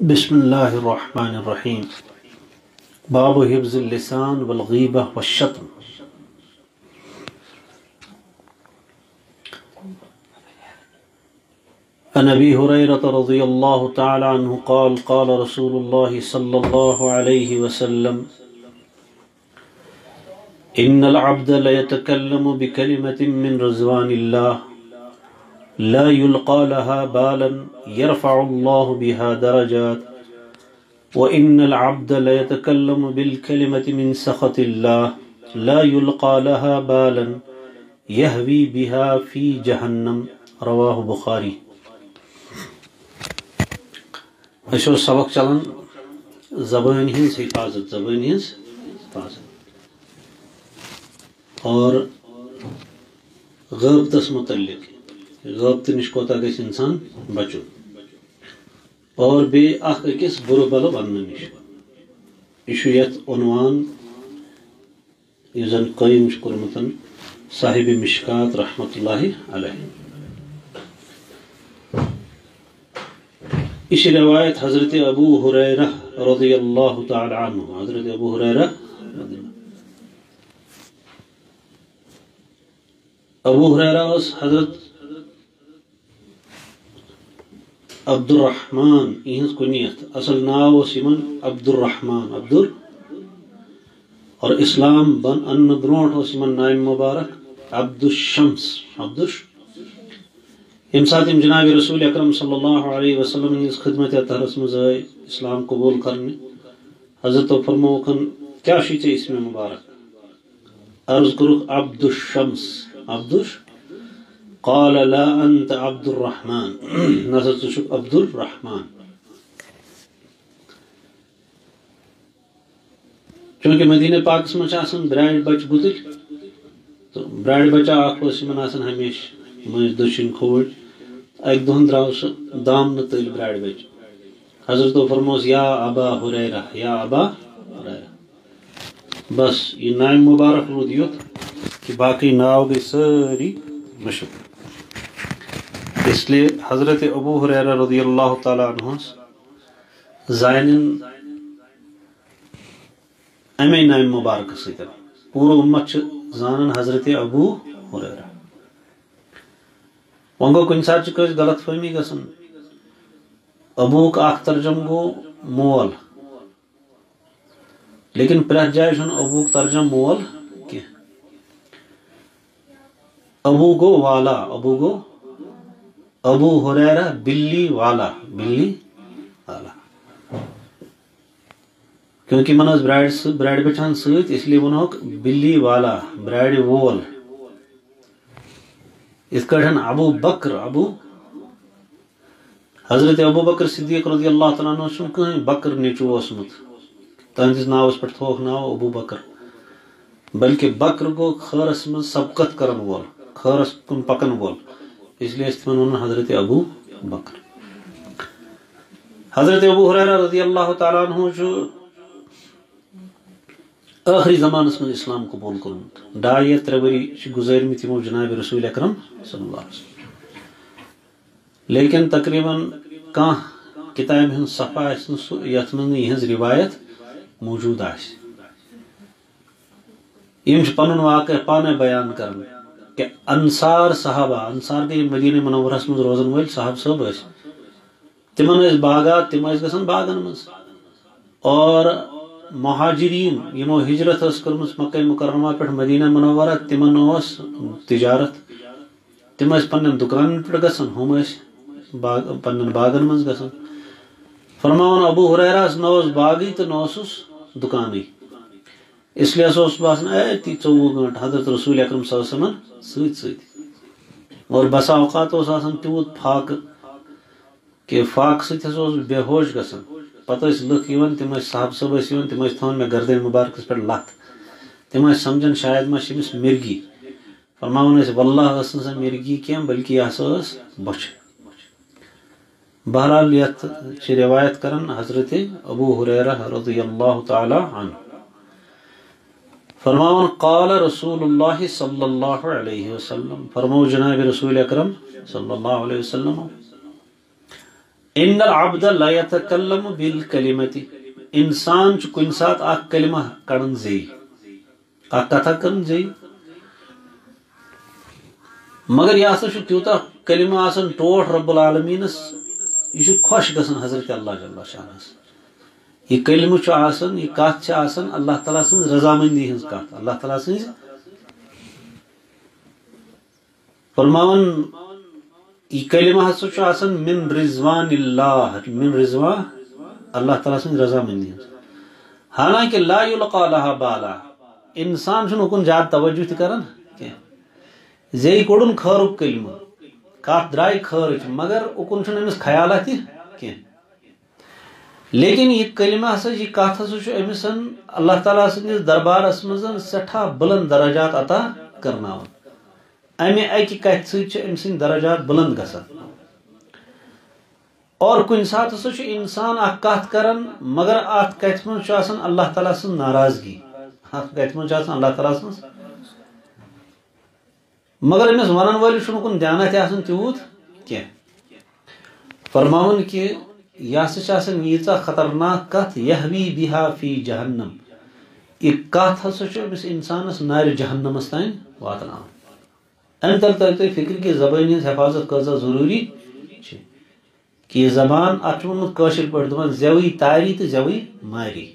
بسم الله الرحمن الرحيم. باب حفظ اللسان والغيبة والشتم. عن أبي هريرة رضي الله تعالى عنه قال قال رسول الله صلى الله عليه وسلم: إن العبد ليتكلم بكلمة من رضوان الله لا يلقى لها بالا يرفع الله بها درجات، وإن العبد ليتكلم بالكلمة من سخط الله لا يلقى لها بالا يهوي بها في جهنم. رواه بخاري. اشو سبق چلن زبان ہنز حفاظت اور غیبتس متعلق غیبت نش کوتا گژھِ انسان بچن اور بیٚیہِ اکھ أکِس بُرٕ بلہٕ وننہٕ نش. یہ چھُ یتھ عنوان یُس زن قٲیِم چھُ کوٚرمُت صاحب مشکات رحمۃ اللہ علیہ. یہ چھِ روایت حضرت ابو ہریرہ رضی اللہ تعالی عنہ. حضرت ابو ہریرہ اس حضرت عبد الرحمن یہنز کنیت اصل ناو یمن عبد الرحمن اور اسلام بن ان برونٹ یمن نام مبارک عبد الشمس. یم سات جناب رسول اکرم صلی اللہ علیہ وسلم ہز خدمت طرس مز آئی اسلام قبول کرنے. حضرت فرموکن کیا چھ اسم مبارک؟ عرض کرک عبد الشمس. قال لا انت عبد الرحمن. نظر ژٕ عبد الرحمن. چونکہ مدینہ پاکس مجھ براڑ بچ گزر تو براڑ بچہ اخ ہمیشہ مجھ دشن کھوج. اک دہن درو سہ دامن تل براڑ بچ. حضرت فرموس یا ابا ہریرہ یا ابا ہریرہ. بس یہ نام مبارک رود یوت کہ باقی ناو گئی ساری مشہور. اس لیے حضرت ابو ہریرہ رضی اللہ تعالیٰ عنہ زائنن امی نام مبارک سۭتۍ. پورٕ امت چھ زانن حضرت ابو ہریرہ. وۄنۍ گوٚو کُنہِ ساتہٕ چھِ کٲنٛسہِ غلط فہمی گژھان. ابوُک اکھ ترجم گوٚو مول لیکن پرٛٮ۪تھ جایہِ چھُنہٕ ابوُک ترجم مول کینٛہہ. ابو گوٚو والا. ابو گوٚو ابو ہریرہ بلی والا. کیونکہ من براڑ بچان ست اس لیے ونوک بلی والا براڑ وول. اس کٹھن ابو بکر حضرت ابو بکر صدیق رضی اللہ تعالیٰ عنہ چھُنہٕ کٕہٕنۍ بکر نیچو اوسمُت. تہنٛدِس ناوس پٮ۪ٹھ تھووُکھ ناو ابو بکر بلکہ بکر گوٚو خٲرس منٛز سبقت کرن وول خٲرس کُن پکن وول. اس لیے تمن ون حضرت ابو بکر. حضرت ابو ہریرہ رضی اللہ تعالیٰ عنہ آخری زمانس من اسلام قبول کورمت. 2 یا 3 ؤری گزرمت یمو جناب رسول اکرم صلی اللہ علیہ وسلم. لیکن تقریباً کانٛہہ کتابہِ ہُنٛد صفحہ آسہِ نہٕ سُہ یتھ منٛز نہٕ یِہنٛز روایت موجود آسہِ. یم چھِ پنُن واقعہ پانے بیان کران کہ انصار صحابہ انصار گئی مدینہ منورس مز روزن ول صاحب صٲب ٲسۍ. تمن ٲسۍ باغات تم ٲسۍ گژھان باغن مز. اور مہاجرین یمو ہجرت ٲس کٔرمٕژ مکہ مکرمہ پٮ۪ٹھ مدینہ منورہ تمن اوس تجارت. تم ٲسۍ پننٮ۪ن دکانن پٮ۪ٹھ گژھان ہم ٲسۍ پننٮ۪ن باغن مز گژھان. فرماون ابو ہریرہس نہ اوس باغٕے تہٕ نہ اوسُس دکانٕے. اس لیے اس باسان اتی 24 گھنٹہ حضرت رسول اکرم صلی اللہ علیہ وسلم ست. اور بسا اوقات اس آسان تیوت فاقہ کہ فاقہ ست بے ہوش گژھان. پتہ لکھ یوان تم صاحب صٲب یوان تم تھون مے گردن مبارکس پہ لت. تم سمجھان شاید ما چھمس مرگی. فرماون واللہ ٲس نہٕ سۄ مرگی کینٛہہ بلکہ یہ ہسا ٲس بۄچھِ. بہرحال یتھ چھ روایت کران حضرت ابو ہریرہ رضی اللہ تعالی عنہ. فرماون قال رسول اللہ صلی اللہ علیہ وسلم. فرمو جناب رسول اکرم صلی اللہ علیہ وسلم ان العبد لا يتكلم بالكلمة انسان چھ کن سات اخ کلمہ کڑن زی اخ کتھا کرن زی مگر یہ ہسا تیوتا کلمہ آسان ٹوٹ رب العالمینس یہ خوش گژھان حضرت اللہ جل شانس یہ کلمہ چھ آسان یہ کتھ چھ آسان اللہ تعالیٰ سن رضامندی ہنز کتھ اللہ تعالیٰ سن فرماون یہ کلمہ ہسا چھ آسان من رضوان اللہ من رضوان اللہ تعالیٰ سن رضامندی ہنز حالانکہ لا یلقا لها بالا انسان چھن اکن زیادہ توجہ تہ کران زی کوڑن خیرک کلمہ کت درائے خیرچ مگر اکن چھن امس خیالہ تہ کی لیکن یہ کلمہ ہسا یہ کت ہسا چھ امسن اللہ تعالیٰ سندس دربارس مزن سٹھا بلند درجات عطا کرناون امہ اکہ کتھ سۭتۍ چھ امہ سٕنٛدۍ درجات بلند گژھان اور کن سات ہسا چھ انسان اخ کت کران مگر ات کتھ من چھ آسان اللہ تعالیٰ سن ناراضگی ات کتھ من چھ آسان اللہ تعالیٰ سن مگر امس ونن وٲلِس چھُنہٕ کُن دیانہ تہِ آسان تیوٗت کینٛہہ فرماوُن کہِ یہِ ہسا چھِ آسان ییٖژاہ خطرناک کتھ یہوی بِہا فی جہنم یہِ کتھ ہسا چھُ أمِس انسانس نارِ جہنمس تام واتناوان امہِ تل ترِ تۄہہِ فکر کہِ زبٲنۍ ہٕنٛز حفاظت کۭژاہ ضروٗری چھِ کہ یہ زبان ات وونمُت کٲشِر پٲٹھۍ دپان زیوٕے تاری تہٕ زیوٕے ماری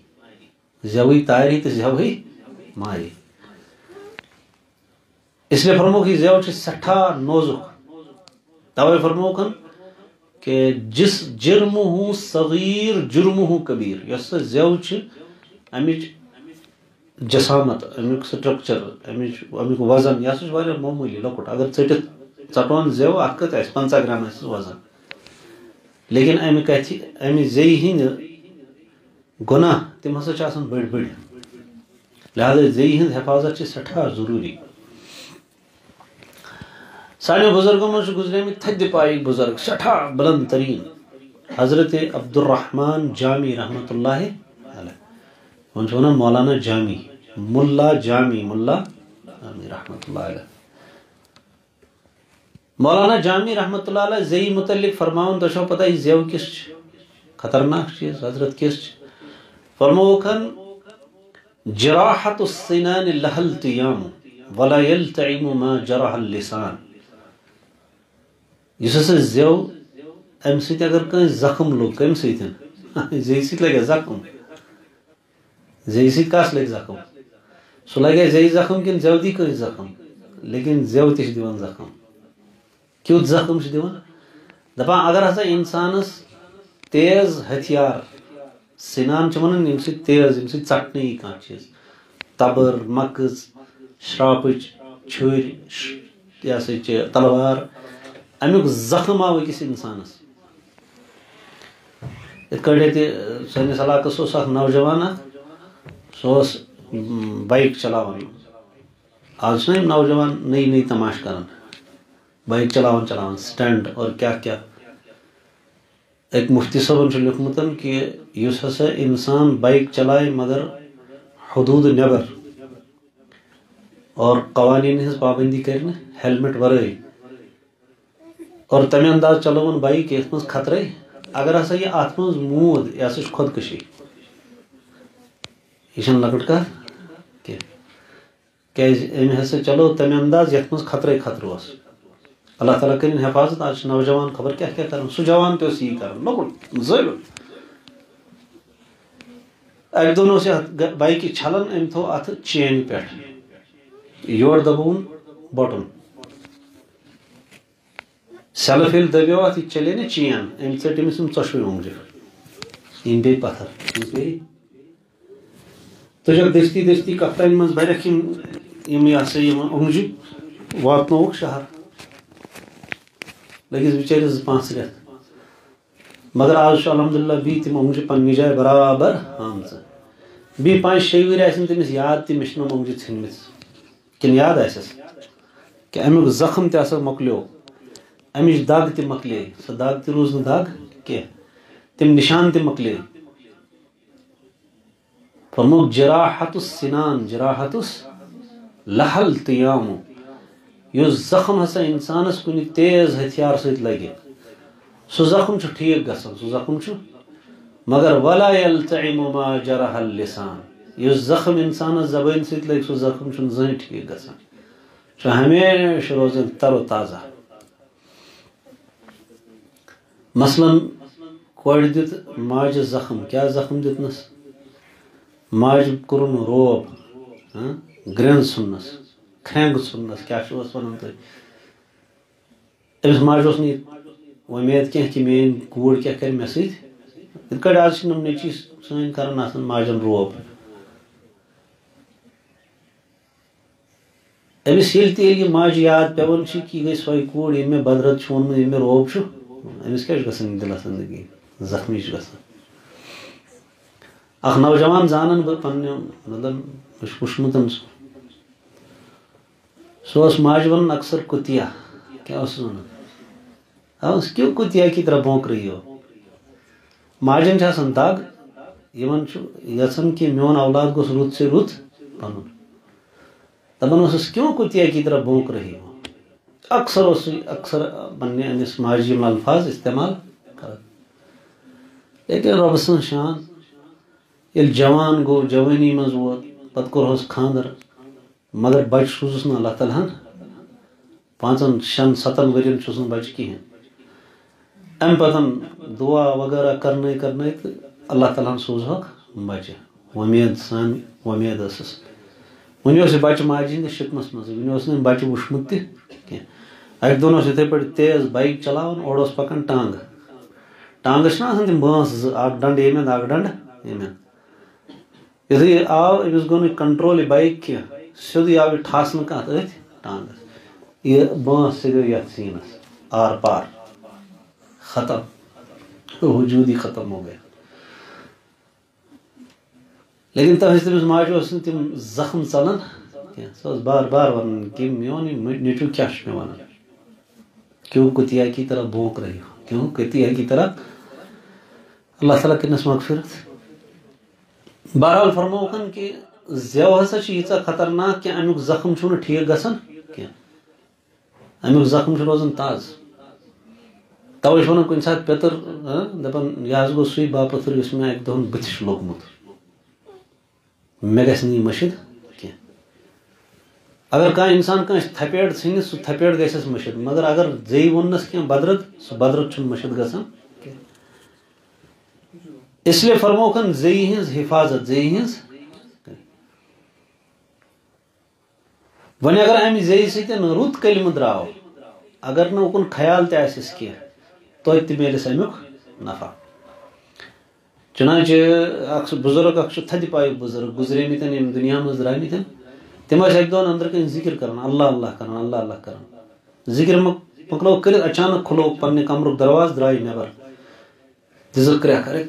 زیوٕے تاری تہٕ زیوٕے ماری اس لیے فرموک یہ زیو سٹھا نوزک توے فرموک کہ جس جرم ہوں صغیر جرم ہوں کبیر یس زیو امچ جسامت امیک سٹرکچر امیک وزن یہ سا معمولی لکٹ اگر ٹھٹ ژٹون زیو ات کت 50 گرام وزن لیکن امہ زی ہند گناہ تم ہسا آسان بڑ بڑ لہذا زی ہند حفاظت سٹھا ضروری سانو بزرگوں میں گزرے تھد پائک بزرگ سٹھا بلند ترین حضرت عبد الرحمن جامی رحمۃ اللہ علیہ ون مولانا جامی ملا جامی رحمۃ اللہ علیہ مولانا جامی رحمۃ اللہ علیہ زی متعلق فرماؤن تو چھو پتہ یہ زیو کس خطرناک چیز حضرت کس فرموکن جراحت السنان لها التیام ولا يلتئم ما جرح اللسان اس ہسا زیو ام سۭتۍ اگر کٲنٛسہِ زخم لوٚگ کمہِ سۭتۍ زی سۭتۍ لگیا زخم زی سۭتۍ کس لگہِ زخم سُہ لگیا زی زخم کِنہٕ زیو دی کٲنٛسہِ زخم لیکن زیو تہِ چھِ دِوان زخم کیُتھ زخم چھِ دِوان دپان اگر ہسا انسانس تیز ہتھیار سنان چھِ ونان ییٚمہِ سۭتۍ تیز ییٚمہِ سۭتۍ ژٹنہٕ یی کانٛہہ چیٖز تبر مکٕز شراپٕچ چھُرۍ یہ سا تلوار امیک زخم آو أکِس انسانس یِتھ کٲٹھۍ ییٚتہِ سٲنِس علاقس اوس اکھ نوجوان سُہ اوس بایک چلاوان آز چھِنہ یِم نوجوان نٔے نٔے تماش کران بایک چلاوان سٹینڈ اور کیا کیا ایک مفتی صٲبن چھُ لیوکھمُت کہ یُس ہسا انسان بایک چلائے مگر حدوٗد نٮ۪بر اور قوانین ہٕنٛز پابندی کرِ نہٕ ہیلمٹ ورٲے اور تمہِ انداز چلوون بایک یتھ منٛز خطرے اگر ہسا یہ اتھ منٛز موٗد یہ ہسا چھُ خودکشی یہ چھنہٕ لۄکٕٹ کتھ کینٛہہ کیازِ أمۍ ہسا چلو تمہِ انداز یتھ منٛز خطرے خطرٕ اوس اللہ تعالیٰ کرن حفاظت آج چھِ نوجوان خبر کیا کیا کران سُہ جوان تہِ اوس یی کران لۄکُٹ زٲویُل اکہِ دۄہن اوس یہِ بایکہِ چھلان أمۍ تھوٚو اتھٕ چینہِ پٮ۪ٹھ یورٕ دبووُن بٹُن سیلف ییٚلہِ دبیو اتھ یہِ چلے نہ چین أمۍ ژٔٹۍ أمِس یِم ژۄشوٕے اونٛگجہِ یِم بیٚیہِ پتھر تُجکھ دٔستی دٔستی کفتانہِ منٛز برکھ یِم یہ ہسا یِم اونٛگجہِ واتنووُکھ شہر لگس بچٲرِس 2-5 رٮ۪تھ مگر آز چھُ الحمدللہ بیٚیہِ تِم اونٛگجہِ پننہِ جایہِ برابر آمژٕ بیٚیہِ 5-6 ؤری آسن تٔمِس یاد تہِ مےٚ چھِ نۄم اونٛگجہِ ژھٕنمٕژ کِنہٕ یاد آسٮ۪س کہِ امیُک زخم تہِ ہسا مۄکلیو امِچ دگ تہِ مۄکلے سۄ دگ تہِ روٗز نہٕ دگ کینٛہہ تِم نِشان تہِ مۄکلے فرموک جراحت السنان جراحت لها التیام. یُس زخم ہسا انسانس کُنہِ تیز ہتھیار سۭتۍ لگہِ سو زخم چھ ٹھیک گژھان سو زخم چھ مگر ولا یلتعم ما جرح اللسان یس زخم انسان زبان سۭتۍ لگہِ سو زخم چھُنہٕ زٕہٕنۍ ٹھیک گژھان چھُ ہمیشہ روزان تر و تازہ مثلاً کورِ دیُت ماجہِ زخم کیٛاہ زخم دیُتنس ماجہِ کوٚرُن روب گرٛٮ۪نٛد ژھُننس کھرٛٮ۪نٛگ ژھُننس کیٛاہ چھُ اوس ونان تُہۍ أمِس ماجہِ اوس نہٕ یہِ وۄمید کینٛہہ کہِ میٛٲنۍ کوٗر کیٛاہ کرِ مےٚ سۭتۍ یِتھ کٲٹھۍ آز چھِ یِم نیٚچی سٲنۍ کران آسان ماجٮ۪ن روب أمِس ییٚلہِ تہِ ییٚلہِ یہِ ماجہِ یاد پیٚوان چھِ کہِ یہِ گٔے سۄے کوٗر ییٚمۍ مےٚ بدرد چھُ ووٚنمُت ییٚمۍ مےٚ روب چھُ أمِس کیٛاہ چھُ گژھان یہِ دِلس زندگی زخمی چھُ گژھان اکھ نوجوان زانان بہٕ پننہِ مطلب مےٚ چھُ وٕچھمُت سُہ اوس ماجہِ ونان اکثر کُتیا کیٛاہ اوسُس ونان اوس کیوں کُتیا کی طرح بونک رہی ہو ماجٮ۪ن چھِ آسان دگ یِمن چھُ یژھان کہِ میون اولاد گوٚژھ رُت سے رُت بنُن دپان اوسُس کیوں کُتیا کی طرح بونک رہی ہو اکثر اوس اکثر پننہِ أمِس ماجہِ یِم الفاظ استعمال کران لیکن رۄبہٕ سٕنٛز شان ییٚلہِ جوان گوٚو جوٲنی منٛز ووت پتہٕ کوٚرہوس خانٛدر مگر بچہِ سوٗزُس نہٕ اللہ تعالیٰ ہن 5 6 7 ؤرین چھُس نہٕ بچہِ کِہینۍ امہِ پتہٕ دعا وغیرہ کرنے تہٕ اللہ تعالیٰ ہن سوٗزہوکھ بچہِ وۄمید سان وۄمید ٲسٕس وُنہِ اوس یہِ بچہِ ماجہِ ہِنٛدِس شِکمس منٛزٕے وُنہِ اوس نہٕ أمۍ بچہِ وٕچھمُت تہِ کینٛہہ اکہِ دۄہن اوس یِتھٕے پٲٹھۍ تیز بایک چلاوان اورٕ اوس پکان ٹانٛگہٕ ٹانٛگس چھِنہ آسان تِم بٲنس 2 اکھ ڈنڈٕ ییٚمہِ اندٕ اکھ ڈنڈٕ ییٚمہِ اندٕ یُتھُے آو أمِس گوٚو نہٕ کنٹرول یہِ بایک کینٛہہ سیوٚدُے آو یہِ ٹھاسنہٕ کتھ أتھۍ ٹانٛگس یہِ بٲنس تہِ گٔے یتھ سیٖنس آر پار ختم وجوٗد ہی ختم ہو گیا لیکن تٔمِس ماجہِ اوس نہٕ تِم زخم ژلان کینٛہہ سۄ ٲس بار بار ونان کہِ میون یہِ نیٚچوٗ کیٛاہ چھُ مےٚ ونان کیوں کُتیا کی طرح بونک رہی ہو کیوں کُتیا کی طرح اللہ تعالیٰ کٔرنس مغفرت بہرحال فرموکھن کہِ زٮ۪و ہسا چھِ ییٖژاہ خطرناک کہِ امیُک زخم چھُنہٕ ٹھیک گژھان کینٛہہ امیُک زخم چھُ روزان تازٕ توے چھِ ونان کُنہِ ساتہٕ پیٚتٕر دپان یہِ حظ گوٚو سُے باپٲتھٕر یُس مےٚ اکہِ دۄہن بٕتھِ چھُ لوٚگمُت مےٚ گژھِ نہٕ یہِ مٔشِد کینٛہہ اگر کانٛہہ اِنسان کٲنٛسہِ تھپیڑ ژھٕنہِ سُہ تھپیڑ گژھٮ۪س مٔشِد مگر اگر زیٚیہِ ووٚننس کینٛہہ بدرد سُہ بدرد چھُنہٕ مٔشِد گژھان کینٛہہ اس لیے فرموکھن زیٚیہِ ہِنٛز حفاظت زیٚیہِ ہِنٛز وۄنۍ اگر امہِ زیٚیہِ سۭتۍ رُت کلمہٕ درٛاو اگر نہٕ اُکُن خیال تہِ آسٮ۪س کینٛہہ توتہِ تہِ میلٮ۪س امیُک نفع چُنانچہِ اکھ سُہ بُزرگ اکھ چھُ تھدِ پایُک بُزرگ گُزریمٕتٮ۪ن ییٚمہِ دُنیا منٛز درٛامٕتٮ۪ن تِم ٲسۍ اکہِ دۄہن أنٛدرٕ کَنۍ ذِکر کران اللہ اللہ کران اللہ اللہ کران ذِکر مۄکلوو کٔرِتھ اچانک کھُلوو پننہِ کمرُک دروازٕ درٛاے نٮ۪بر دِژٕکھ کرٛٮ۪کھ ارے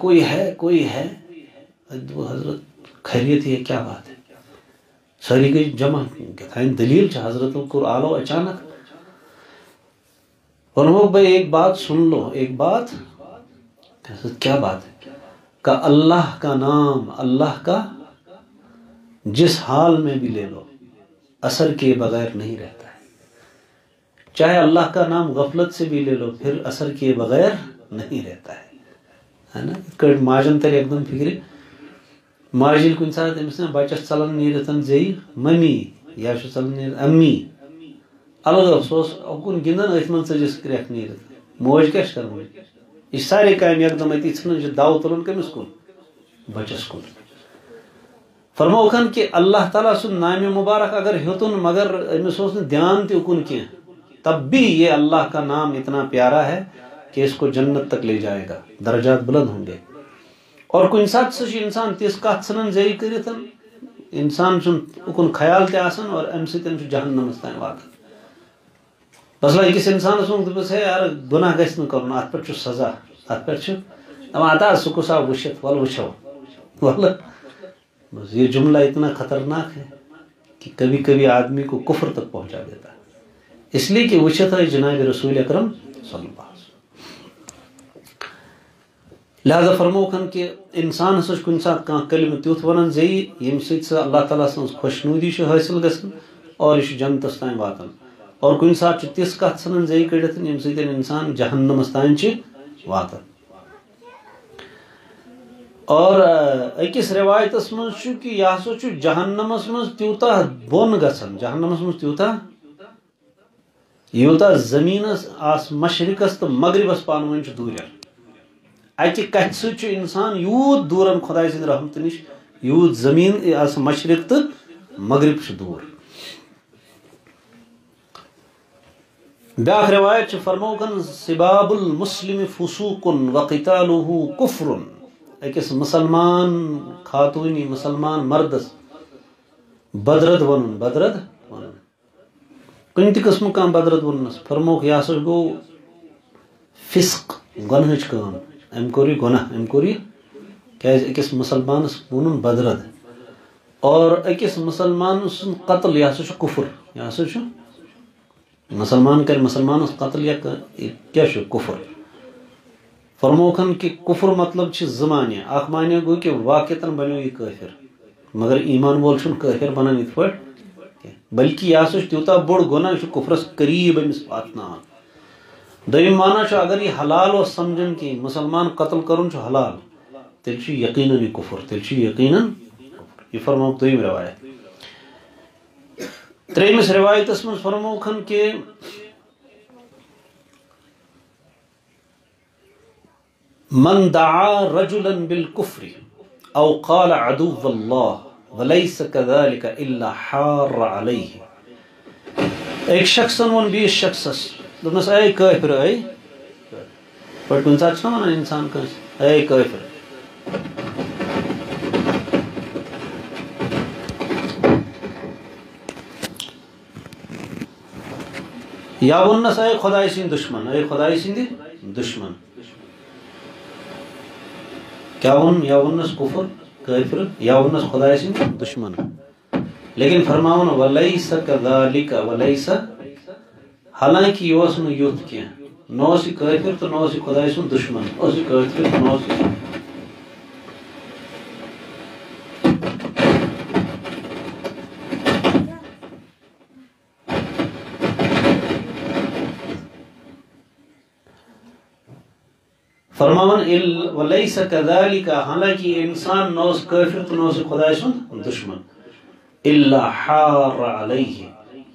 کوئی ہے دوٚپ حضرت خیریت ہے کیٛاہ بات ہے سٲری گٔے جمع کیٛاتھانۍ دٔلیٖل چھِ حضرتو کوٚر آلو اچانک ووٚنموکھ بھائی ایک بات سن لو ایک بات کیا بات ہے کہ اللہ کا نام اللہ کا جس حال میں بھی لے لو اثر کیے بغیر نہیں رہتا ہے چاہے اللہ کا نام غفلت سے بھی لے لو پھر اثر کیے بغیر نہیں رہتا ہے نا یِتھ کٲٹھۍ ماجن ترِ ایک دم فکرِ ماجہِ ییٚلہِ کُنہِ ساتہٕ أمِس بچس ژلان نیٖرِتھ زیٚیہِ ممی یا چھُ ژلان نیٖرِتھ امی الگ سُہ اوس اُکُن گِنٛدان أتھۍ منٛز ژٔجِس کرٛٮ۪کھ نیٖرِتھ موج کیٛاہ چھِ کران یہِ چھِ سارے کامہِ یکدم أتی ژھٕنان چھِ دو تُلان کٔمِس کُن بچس کُن فرموکھن کہ اللہ تعالیٰ سُنٛد نامہِ مبارک اگر ہیوٚتُن مگر أمِس اوس نہٕ دھیان تہِ اُکُن کینٛہہ تب بھی یہ اللہ کا نام اتنا پیارا ہے کہ اس کو جنت تک لے جائے گا درجات بلند ہوں گے اور کُنہِ ساتہٕ سُہ چھُ انسان تِژھ کتھ ژھٕنان زیٚیہِ کٔرِتھ انسان چھُنہٕ اُکُن خیال تہِ آسان اور امہِ سۭتۍ چھُ جہنمس تام واتان مثلاً أکِس اِنسانس ووٚنُکھ دوٚپُس ہے یارٕ گۄناہ گژھِ نہٕ کرُن اتھ پٮ۪ٹھ چھُ سزا اتھ پٮ۪ٹھ چھُ دپان ہتا سُہ کُس آو وٕچھِتھ وَلہٕ وٕچھو وَلہٕ بس یہ جملہ اتنا خطرناک ہے کہ کبھی کبھی آدمی کو کفر تک پہنچا دیتا ہے اس لیے کہ وٕچھِتھ ٲسۍ جناب رسول اکرم صلی اللہ علیہ وسلم لہذا فرموکھن کہ انسان ہسا چھُ کُنہِ ساتہٕ کانٛہہ کلمہٕ تیُتھ ونان زیٚیہِ ییٚمہِ سۭتۍ سُہ اللہ تعالیٰ سٕنٛز خۄشنوٗدی چھِ حٲصِل گژھان اور یہِ چھُ جنتس تام واتان اور کُنہِ ساتہٕ چھُ تِژھ کتھ ژھٕنان زیٚیہِ کٔڑِتھ ییٚمہِ سۭتۍ انسان جہنمس تام چھِ واتان اور اکس روایتس من کہ یہ ہسا جہنمس من تیوتا بون گژھان جہنمس من تیوتا یوتا زمینس آس مشرقس تو مغربس پانون دور اتہ کتھ ست انسان یوت دورن خدائے سند رحمت نش یوت زمین آس مشرق تو مغرب دور بیاکھ روایت فرموکن سباب المسلم فسوق وقتاله کفر اکس مسلمان خاتونی مسلمان مردس بدرد ونن کن تہ قسم کان بدرد وننس فرموک یہ ہسا گو فسق گنہچ کام ام کوری گناہ ام کوری کیاز اکس مسلمانس ونن بدرد اور اکس مسلمان سن قتل یہ ہسا کفر یہ ہسا مسلمان کر مسلمانس قتل یا کیا کفر فرموکن کہ کفر مطلب زمانہ اخ معنی گو کہ واقعتاً بنو یہ کافر مگر ایمان وول چھن کافر بنان ات پٹ بلکہ یہ ہسا تیوتا بوڑ گناہ یہ کفرس قریب امس واتنان دویم معنی اگر یہ حلال و سمجھن کہ مسلمان قتل کرن حلال تیل یقیناً یہ کفر تیل یقیناً یہ فرموک دویم روایت تریمس روایتس من فرموکن کہ من دعا رجلا بالكفر او قال عدو الله وليس كذلك الا حار عليه ایک شخص ون بیس شخصس دپنس اے کافر اے پر کن سات چھنا ونان انسان کنس اے کافر یا ونس اے خدای سند دشمن اے خدای سند دشمن کیا ون یا ونس کفر کافر یا ونس خدای سند دشمن لیکن فرماون ولیس کذالک ولیس حالانکہ یہ اس نو یوت کیا نو سی کافر تو نو سی خدای سند دشمن او سی کافر تو نو سی فرماون ولیس کذالک حالانکہ انسان نوس کافر تو نوس خدای سند دشمن الا حار علیہ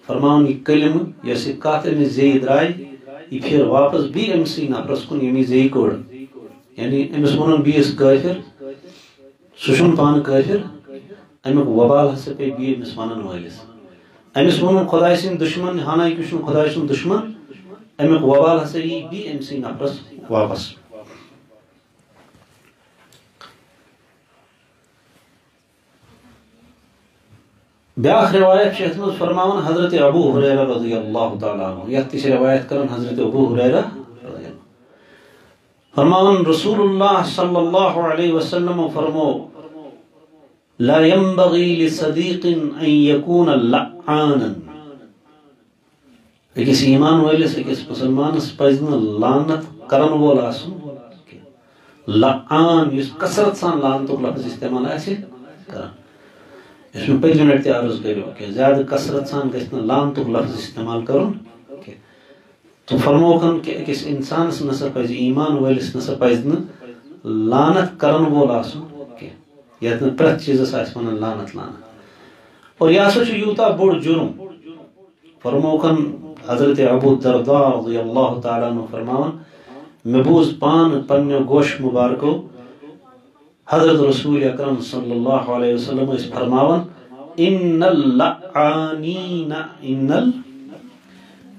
فرماون یہ کلم یس کات میں زید رائے یہ پھر واپس بھی امسی نفرس کن یمی زی کوڑ یعنی امس ونن بیس کافر سشن پان کافر امیک وبال ہسا پہ بھی امس ونن والس امس ونن خدای سند دشمن حالانکہ چھ خدای سند دشمن امیک وبال ہسا یہ بھی امسی نفرس واپس بیاکھ روایت شیخ میں فرماون حضرت ابو ہریرہ رضی اللہ تعالی عنہ یہ سے روایت کرن حضرت ابو ہریرہ رضی اللہ فرماون رسول اللہ صلی اللہ علیہ وسلم فرمو لا ينبغي لصديق ان يكون لعانا اکس ایمان والس اکس مسلمانس پزن لعنت کرن وول آسن لعان یس کثرت سان لعنتک لفظ استعمال آسہ کرن اس میں پہلی منٹ عرض کرو کہ زیادہ کثرت سان گھن لعنتک لفظ استعمال کرن تو فرموکن کہ اکس انسانس نسا پز ایمان والس نسا پز لعنت کرن وول آسن یت پرت چیزس آس ونان لعنت لعنت اور یہ ہسا یوتا بوڑ جرم فرموکن حضرت ابو الدرداء رضی اللہ تعالیٰ عنہ فرماون میں بوز پان پنیو گوش مبارکو حضرت رسول اکرم صلی اللہ علیہ وسلم اس فرماون ان اللعانین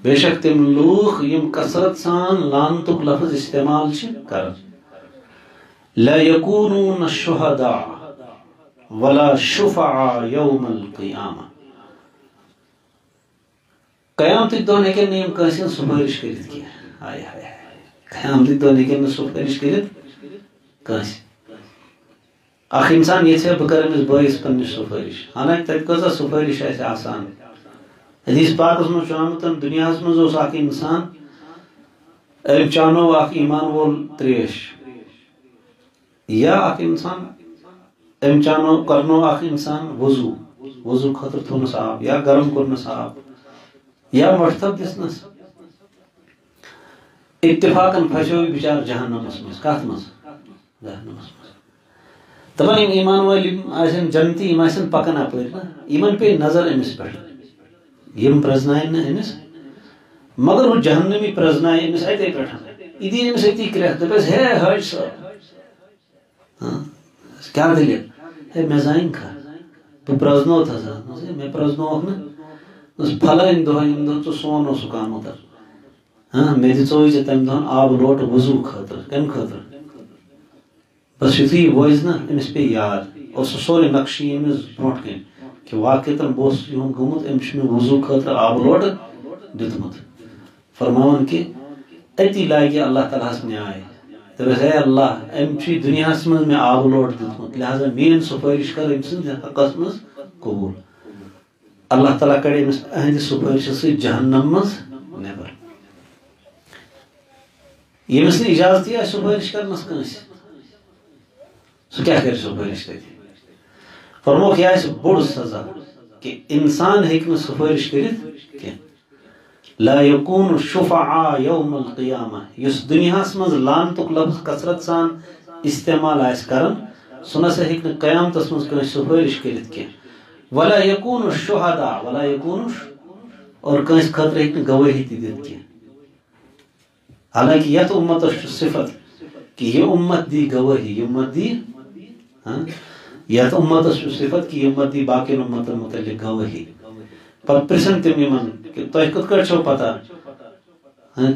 بے شک تم لوگ یم کثرت سان لعنتک لفظ استعمال کرن لا یکونون الشہداء ولا شفعاء یوم القیامہ قیامت دون ہیکن نیم کنسن سفارش کرت کیا آئے آئے قیامت دون ہیکن سفارش کرت کنسن اخ انسان یہ بہ کر امس بٲیس پننس سفارش حالانکہ تتہ کۭژاہ سفارش آسہِ آسان حدیث پاکس منٛز چھُ آمُت دُنیاہس منٛز اوس اکھ انسان أمۍ چانو اکھ ایمان وول تریش یا اکھ انسان أمۍ چانو کرنو اکھ انسان وضو خٲطرٕ تھوٚونس آب یا گرم کوٚرنس آب یا مۄٹھ تھپ دِژنس اتفاقاً پھسو بچار جہنمس مز کت مز جہنمس مز دپان یم ایمان وٲلۍ آسن جنتی یم آسن پکان اپٲرۍ نا یمن پے نظر أمس پٮ۪ٹھ یم پرٛزناین نہٕ أمس مگر ہُہ جہنمی پرٛزنایہِ أمس اتے پٮ۪ٹھ یہِ دی أمس أتی کرٛٮ۪کھ دپٮ۪س ہے حٲج صٲب کیٛاہ دٔلیٖل ہے مےٚ زانہِ کھا بہٕ پرٛزنوتھس حظ مےٚ پرٛزنووُکھ نہٕ دوٚپُس پھلٲنۍ دۄہ ییٚمہِ دۄہ ژٕ سون اوسُکھ آمُت مےٚ دِژوے ژےٚ تمہِ دۄہن آبہٕ لوٹہٕ وضوٗ خٲطرٕ کمہِ خٲطرٕ بس یُتھُے یہِ وٲژ نا أمِس پیٚیہِ یاد اوس سُہ سورُے نقشہٕ أمِس برونٛٹھ کَنۍ کہِ واقعتن بہٕ اوسُس یِہُنٛد گوٚمُت أمِس چھُ مےٚ وضوٗ خٲطرٕ آبہٕ لوٹہٕ دیُتمُت فرماوان کہ أتی لاگہِ اللہ تعالیٰ ہس نیاے دپٮ۪س ہے اللہ أمۍ چھُے دُنیاہس منٛز مےٚ آبہٕ لوٹہٕ دیُتمُت لہذا میٲنۍ سُفٲرِش کر أمۍ سٕنٛدِ حقس منٛز قبوٗل اللہ تعالیٰ کڑِ أمِس أہنٛدِ سُفٲرشہِ سۭتۍ جہنم منٛز نٮ۪بر ییٚمِس نہٕ اِجازتٕے آسہِ سُفٲرِش کرنس کٲنٛسہِ سُہ کیٛاہ کرِ سُفٲرِش تتہِ فرموکھ یہِ آسہِ بوٚڑ سزا کہ انسان ہیٚکہِ نہٕ سُفٲرِش کٔرِتھ کینٛہہ لا یکون شفعاء یوم القیامہ یُس دُنیاہس منٛز لانتُک لفظ کثرت سان استعمال آسہِ کران سُہ نسا ہیٚکہِ نہٕ قیامتس منٛز کٲنٛسہِ سُفٲرِش کٔرِتھ کینٛہہ ولا یکون الشہداء ولا یکون اور کٲنٛسہِ خٲطرٕ ہیٚکہِ نہٕ گوٲہی تہِ دِتھ کینٛہہ حالانکہ یتھ اُمتس چھُ صفت کہ یہ امت دی گوٲہی یہ امت دی یتھ اُمتس چھُ صفت کہ یہ امت دی باقین امتن متعلق گوٲہی پتہٕ پرژھن تِم یِمن کہ تۄہہِ کِتھ کٲٹھۍ چھو پتہ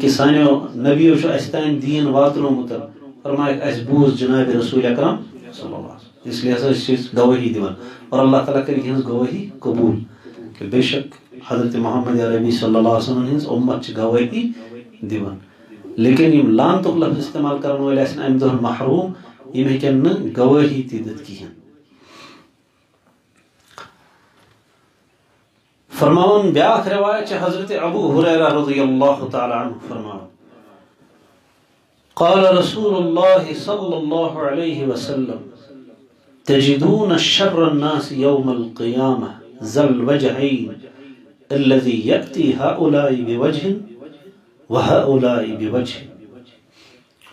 کہ سانیو نبیو چھُ اسہِ تانۍ دیٖن واتنومُت فرمایکھ اسہِ بوٗز جناب رسول اکرم صلی اللہ علیہ وسلم اس لیے ہسا چھِ أسۍ گوٲہی دِوان اور اللہ تعالیٰ کرِ یِہنٛز گوٲہی قبوٗل کہ بے شک حضرت محمد عربی صلی اللہ علیہ وسلم ہٕنٛز اُمت چھِ گوٲہی دِوان لیکن یم لانتُک لفظ استعمال کرن وٲلۍ آسن امہِ دۄہ محروٗم یم ہیٚکن نہٕ گوٲہی تہِ دِتھ کِہیٖنۍ فرماون بیاکھ روایت چھِ حضرت ابو ہریرہ رضی اللہ تعالی عنہ فرماون قال رسول اللہ صلی اللہ علیہ وسلم تجدون شر الناس يوم القيامة ذا الوجهين الذي يأتي هؤلاء بوجه وهؤلاء بوجه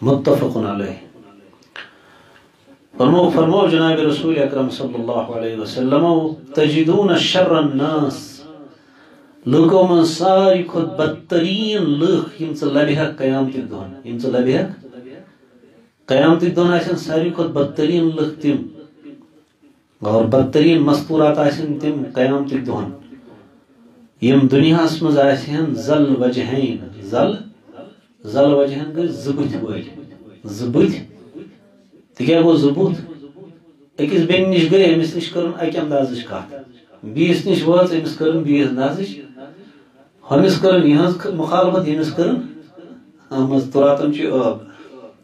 متفق علیہ فرمو جناب رسول اکرم صلی اللہ علیہ وسلم تجدون شر الناس لوکو من ساری کھت بدترین لوک یم ژٕ لبہک قیامتک دۄہن یم ژٕ لبہک قیامتک دۄہن آسن ساری کھت بدترین لوک تم اور بدترین مستورات آسن تم قیامتک دۄہن یم دنیاہس منٛز آسن زل وجہین زل وجہین گٔے زٕ بٕتھۍ وٲلۍ زٕ بٕتھۍ تہِ کیٛاہ گوٚو زٕ بُتھ أکِس بیٚنہِ نِش گٔے أمِس نِش کٔرٕن اَکہِ اندازٕچ کتھ بیٚیِس نِش وٲژ أمِس کٔرٕن بیٚیِس اندازٕچ ہُمِس کٔرٕن یِہٕنٛز مُخالفت ییٚمِس کٔرٕن أہمٕژ تُراتن چھُ ٲب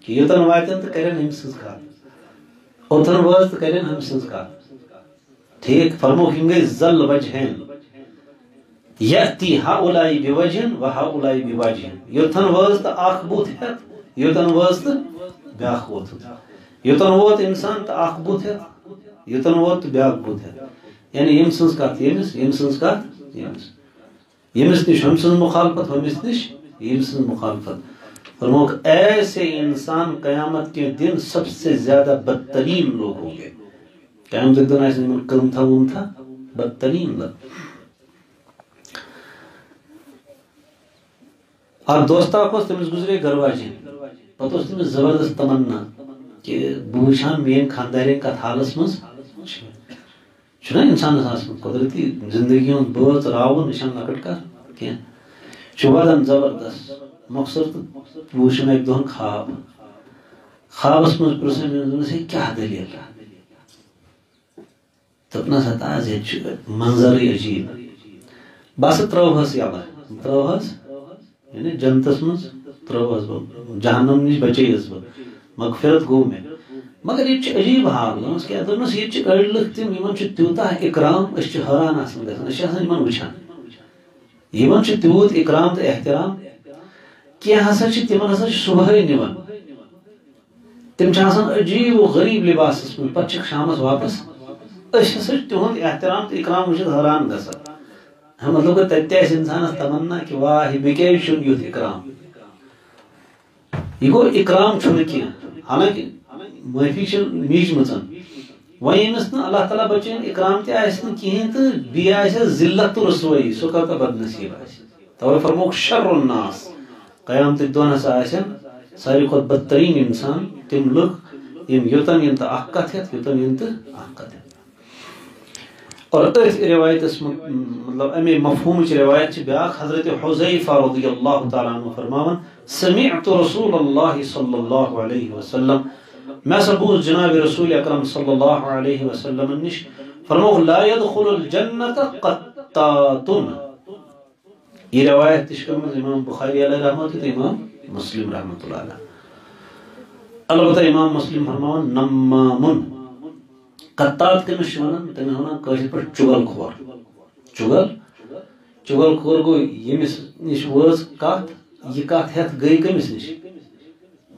کہِ یوٚتن واتن تہٕ کرن أمۍ سٕنٛز کتھ اوٚتن وٲژ تہٕ کرن أمۍ سٕنٛز کتھ ٹھیٖک فرموکھ یِم گٔے زل وجہین یأتی ہؤلاء بوجہ وہؤلاء بوجہ یوٚتن وٲژ تہٕ اکھ بُتھ ہیٚتھ یوٚتن وٲژ تہٕ بیاکھ ووٚتھ یوٚتن ووت انسان تہٕ اکھ بُتھ ہیٚتھ یوٚتن ووت تہٕ بیاکھ بُتھ ہیٚتھ یعنی ییٚمہِ سٕنٛز کتھ ییٚمِس ییٚمہِ سٕنٛز کتھ ییٚمِس ییٚمِس نِش ہُمہِ سٕنٛز مُخالفت ہُمِس نِش ییٚمہِ سٕنٛز مُخالفت فرموکھ ایسے انسان قیامت کے دن سب سے زیادہ بدترین لوگ ہوں گے قیامتک دن آسن یمن قۭمتھا وۭمتھا بدترین لوگ اکھ دوست اکھ اوس تٔمِس گُزرے گھر واجٮ۪ن پتہٕ اوس تٔمِس زبردست تمنا کہ بہٕ وٕچھ ہا میٲنۍ خاندارٮ۪ن کتھ حالس منٛز چھُنہ انسانس آسان قۄدرتی زندگی ہُنٛد بٲژ راوُن یہِ چھنہٕ لۄکٕٹ کتھ کینٛہہ چھُ ودان زبردست مۄخصر تہٕ وٕچھُم اکہِ دۄہن خواب خوابس منٛز پرٛژھ مےٚ دوٚپمس ہے کیٛاہ دٔلیٖل دوٚپنس ہتا حظ ییٚتہِ چھُ منظرٕے عجیٖب بہٕ ہسا ترٛٲوہس یلہٕ ترٛٲوہس یعنی جنتس منٛز ترٛٲوہس بہٕ جہنم نِش بچییس بہٕ مغفرت گوٚو مےٚ مگر ییٚتہِ چھُ عجیٖب حال دوٚپمس کیٛاہ دوٚپنس ییٚتہِ چھِ أڑۍ لُکھ تِم یِمن چھُ تیوٗتاہ اِکرام أسۍ چھِ حٲران آسان گژھان أسۍ چھِ آسان یِمن وٕچھان یِمن چھُ تیوٗت اِکرام تہٕ احترام کینٛہہ ہسا چھِ تِمن ہسا چھِ صبحٲے نِوان تِم چھِ آسان عجیٖب و غریٖب لباسس منٛز پتہٕ چھِکھ شامس واپس أسۍ ہسا چھِ تِہُنٛد احترام تہٕ اِکرام وٕچھِتھ حٲران گژھان مطلب گوٚو تتہِ تہِ آسہِ انسانس تمنا کہ واہ مےٚ کیٛازِ چھُنہٕ یُتھ اِکرام یہ گو اکرام چھن کی حالانکہ معافی میج مچن وہیں یمس نا اللہ تعالیٰ بچین اکرام تہ آس کہین تو بی ذلت تو رسوئی سو کا بد نصیب توے فرموک شر الناس قیامت دون ہسا آسن ساروی کھت بدترین انسان تم لوگ یم یوتن ین تو اخ کت ہت یوتن ین تو اخ کت ہت اور اتھ روایت مطلب امی مفہوم روایت بیاکھ حضرت حذیفہ رضی اللہ تعالیٰ عنہ فرماون سمعت رسول اللہ صلی اللہ علیہ وسلم میں سبوز جناب رسول اکرم صلی اللہ علیہ وسلم نش فرمو لا يدخل الجنت قطات یہ روایت تشکم امام بخاری علیہ رحمت تو امام مسلم رحمت اللہ علیہ البتہ امام مسلم فرماون نمامن قطات کے نشانن تمہیں ہونا کاشر پر چگل کھور چگل کھور گو یمس نش وز کات یہ کات ہت گئی کمس نش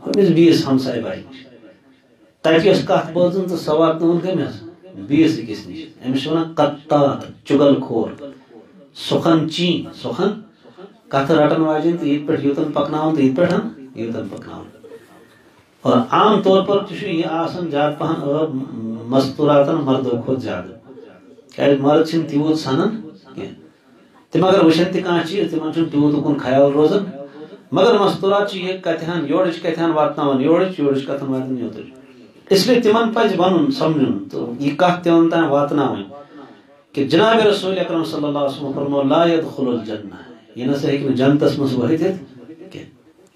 ہمس بیس ہمسائے بائی نش تاکہ اس کات بوزن تو سوات نون کمس بیس کس نش امس ونان قطات چگل کھور سخن چین سخن کت رٹن واجن تو یہ پہ یوتن پکناون تو یہ پہ یوتن پکناون اور عام طور پر یہ آسان زیادہ پہن مستوراتن مردو کھت زیادہ کہ مرد چھن تیوت سنن تم اگر وشن تہ کانٛہہ چیز تمن چھن تیوت کن خیال روزان مگر مستورات یہ کتھان یورچ کتھان واتناون یورچ کتھان واتن یوتچ اس لیے تمن پز ون سمجھن تو یہ کت تمن تان واتناون کہ جناب رسول اکرم صلی اللہ علیہ وسلم فرمو لا يدخل الجنہ یہ نہ ہیکہ جنتس مز ورتھ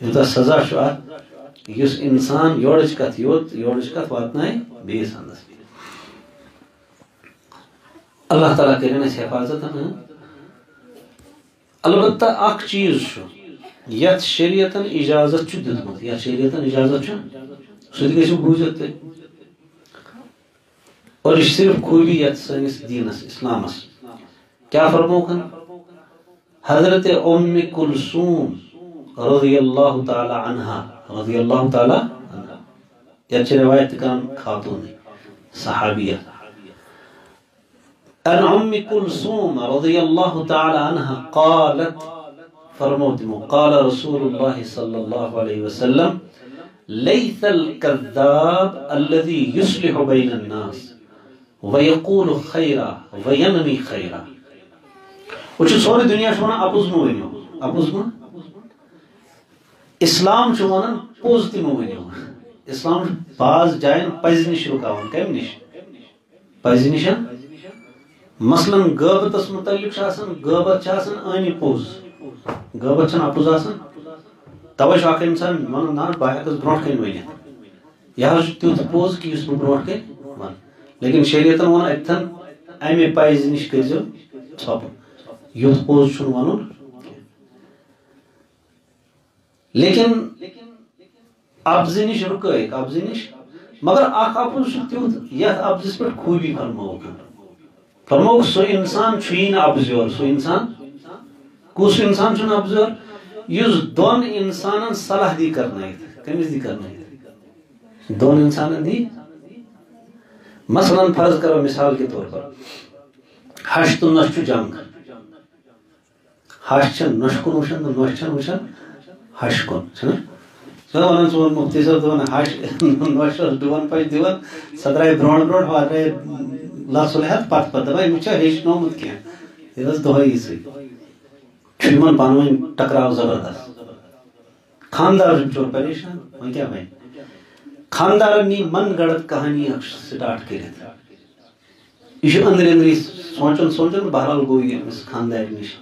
یوتہ سزا چھ اتھ یس انسان یورچ کت یورچ کت واتنائے بیس اندس اللہ تعالیٰ کرن اس حفاظت البتہ اخ چیز یت شریعتن اجازت چھ دتمت یا شریعتن اجازت چھ سہ گژھو بوزت اور یہ صرف خوبی یت سنس دینس اسلامس کیا فرموکن حضرت ام کلثوم رضی اللہ تعالی عنہا رضی اللہ تعالی عنہا یہ روایت کان خاتون صحابیہ ان ام کلثوم رضی اللہ تعالی عنہا قالت فرموتمو قال رسول اللہ صلی اللہ علیہ وسلم لیث الكذاب الذي يصلح بین الناس ويقول خیرا وینمی خیرا وہ سوری دنیا ونان اپوز مہ ونو اپوز مہ اسلام ونان پوز تہ مہ ونو اسلام بعض جائن پز نش رکاون کم نش پز نش مثلا غیبتس متعلق غیبت عٲنی پوز غیبت اپوز آسان توے اخ انسان ونان نا بہ ہیکس برونٹ کن ونتھ یہ تیوت پوز کہ اس برونٹ کن ون لیکن شریعتن ون اتن امہ پز نش کرزو ژھۄپہٕ یوت پوز چھُنہٕ ونُن لیکن ابزِ نش رُکٲیِکھ ابزِ نش مگر اخ اپُز چھُ تیُتھ یتھ ابزس پٮ۪ٹھ خوٗبی فرمووُکھ سُہ انسان چھُیی نہٕ ابزیور سُہ انسان کُس انسان چھُنہٕ ابزیور یُس دۄن انسانن صلح دی کرنٲیِتھ کٔمِس دی کرنٲیِتھ دۄن انسانن دی مثلاً فرض کرو مثال کے طور پر ہش تو نش چھُ جنگ ہش چھن نش کن وچھان تو نش چھن وچھان ہش کن چھنا ونان سون مفتی صاحب دپان ہش نش ڈون پش دِوان سۄ درٛاے برونٛٹھ برونٛٹھ ہۄ درٛاے لژھُل ہٮ۪تھ پتہٕ دپان أمِس چھا ہیٚچھنومُت کینٛہہ یہِ ٲس دۄہے یِژٕے چھُ یِمن پانہٕ ؤنۍ ٹکراو زبردست خاندار چھُ بِچور پریشان وۄنۍ کیٛاہ بنہِ خاندارن نی من گڑت کہانی اکھ سٹارٹ کٔرِتھ یہ چھُ أنٛدرۍ أنٛدرۍ سونٛچان بہرحال گوٚو یہِ أمِس خاندارِ نِش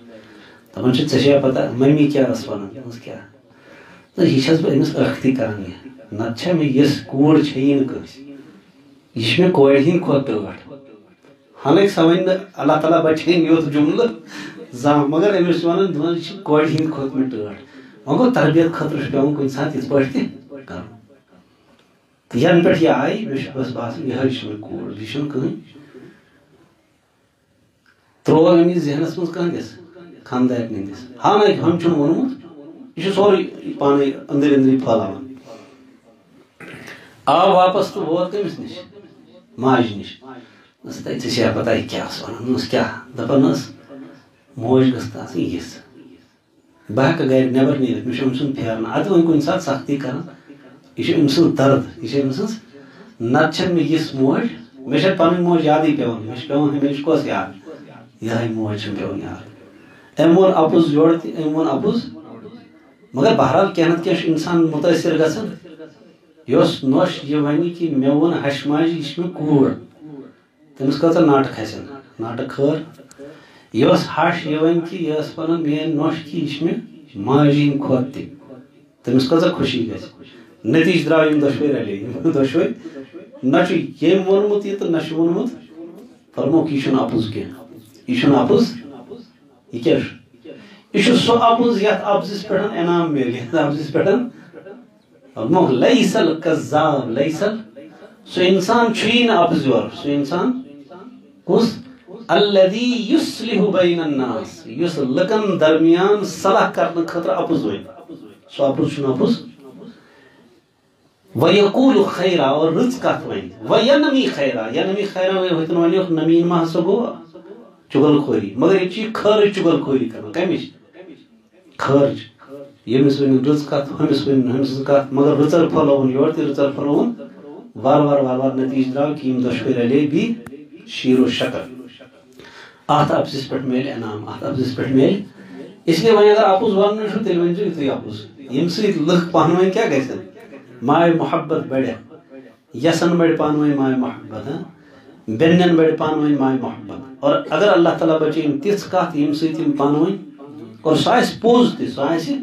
دپان چھِ ژےٚ چھےٚ پتہ ممی کیٛاہ ٲس ونان دوٚپمَس کیٛاہ یہِ چھَس بہٕ أمِس ٲکھتٕے کران یہِ نتہٕ چھےٚ مےٚ یِژھ کوٗر چھیی نہٕ کٲنٛسہِ یہ چھِ مےٚ کورِ ہِنٛدۍ کھۄتہٕ ٹٲٹھ حالانکہِ سۄ وَنہِ نہٕ اللہ تعالیٰ بچٲیِن یوٚت جملہٕ زانٛہہ مگر أمِس چھِ ونان دپان یہِ چھِ کورِ ہِنٛدۍ کھۄتہٕ مےٚ ٹٲٹھ وۄنۍ گوٚو تربیت خٲطرٕ چھُ پیٚوان کُنہِ ساتہٕ یِتھ پٲٹھۍ تہِ کرُن تہٕ ینہٕ پٮ۪ٹھ یہِ آیہِ مےٚ چھُ بس باسان یِہوٚے چھِ مےٚ کوٗر بیٚیہِ چھُنہٕ کٕہٕنۍ تروو أمِس ذہنس منٛز کٕہٕنٛدِس خاندارنہِ ہٕنٛدِس حالانکہِ ہُمۍ چھُنہٕ ووٚنمُت یہ سورُے پانے أنٛدرۍ أنٛدرۍ پھٔہلاوان آو واپس تہٕ ووت کٔمِس نِش ماجہِ نِش دوٚپمَس تَتہِ ژےٚ چھےٚ پتہ یہِ کیٛاہ ٲس ونان دوٚپمَس کیٛاہ دپان ٲس موج گٔژھ نہٕ آسٕنۍ یِژھ بہ ہیٚکہٕ گرِ نٮ۪بر نیٖرِتھ مےٚ چھُ أمۍ سُنٛد پھیران اَدٕ وۄنۍ کُنہِ ساتہٕ سختی کران یہِ چھُ أمۍ سٕنٛز درد یہِ چھِ أمۍ سٕنٛز نتہٕ چھنہٕ مےٚ یِژھ موج مےٚ چھےٚ پنٕنۍ موج یادٕے پیوان مےٚ چھِ پیوان ہمیشہِ کۄس یاد یِہٕے موج چھم پیوان یاد أمۍ ووٚن اَپُز یورٕ تہِ أمۍ ووٚن اَپُز مگر بہرحال کینٛہہ نتہٕ کینٛہہ چھُ اِنسان مُتٲثر گژھان یۄس نۄش یہِ وَنہِ کہِ مےٚ ووٚن ہشہِ ماجہِ یہِ چھِ مےٚ کوٗر تٔمِس کۭژاہ ناٹہٕ کھسن ناٹہٕ خٲر یۄس ہش یہِ وَنہِ کہِ یہِ ٲس وَنان میٲنۍ نۄش کہِ یہِ چھِ مےٚ ماجہِ ہِنٛدۍ کھۄتہٕ تہِ تٔمِس کۭژاہ خوشی گژھِ نتیٖجہٕ درٛاو یِم دۄشوے رلے یِم دۄشوے نہ چھُ ییٚمۍ ووٚنمُت یہِ تہٕ نہ چھُ ووٚنمُت فرموکھ یہِ چھُنہٕ اَپُز کینٛہہ یہِ چھُنہٕ اَپُز یہِ کیٛاہ چھُ یہِ چھُ سُہ اَپُز یتھ اَپزِس پٮ۪ٹھ انعام میلہِ یتھ اَپزِس پٮ۪ٹھ فرموکھ لیس الکذاب لیس سُہ اِنسان چھُیی نہٕ اَپزیور سُہ اِنسان کُس الذی یُصلِحُ بین الناس یُس لُکن درمیان صلح کرنہٕ خٲطرٕ اَپُز وَنہِ سُہ اَپُز چھُنہٕ اَپُز وَیقوٗلُ خیرا اور رٕژ کتھ وَنہِ وَینمی خیرا ینمی خیرا ہُتٮ۪ن وَنیوکھ نمیٖن ما ہسا گوٚو چُغل خوری مگر ییٚتہِ چھِ یہِ خٲرٕچ چُغل خوری کران کمِچ خٲرٕچ ییٚمِس ؤنِو رٕژ کتھ ہُمِس ؤنِو ہُمہِ سٕنٛز کتھ مگر رٕژر پھٔلٲوُن یورٕ تہِ رٕژر پھٔلٲوُن وارٕ نتیٖجہٕ درٛاو کہِ یِم دۄشوے رلے بیٚیہِ شیٖر و شکر اتھ اَپزِس پٮ۪ٹھ میلہِ انعام اتھ اَپزِس پٮ۪ٹھ میلہِ اسلیے وۄنۍ اگر اَپُز وَنُن چھُ تیٚلہِ ؤنۍزیو یِتُے اَپُز ییٚمہِ سۭتۍ لُکھ پانہٕ ؤنۍ کیٛاہ گژھن ماے محبت بڑِ یسن بڑِ پانہٕ ؤنۍ ماے محبت بیٚنٮ۪ن بڑِ پانہٕ ؤنۍ ماے محبت اور اگر اللہ تعالیٰ بچٲیِن تِژھ کتھ ییٚمہِ سۭتۍ یِم پانہٕ ؤنۍ اور سُہ آسہِ پوٚز تہِ سُہ آسہِ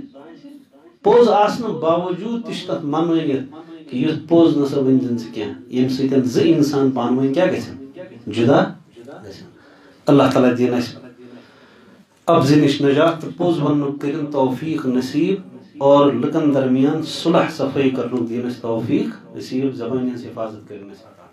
پوٚز آسنہٕ باوجوٗد تہِ چھُ تتھ منٲنِتھ کہِ یُتھ پوٚز نسا ؤنۍزٮ۪ن ژٕ کینٛہہ ییٚمہِ سۭتۍ زٕ اِنسان پانہٕ ؤنۍ کیٛاہ گژھن جُدا گژھن اللہ تعالیٰ دِیِن اَسہِ اَپزِ نِش نجات تہٕ پوٚز وننُک کٔرِن توفیٖق نصیٖب اور لُکن درمیان صلح صفٲیی کرنُک دِیِن اَسہِ توفیٖق نصیٖب زبانہِ ہٕنٛز حفاظت کٔرِن اَسہِ عطا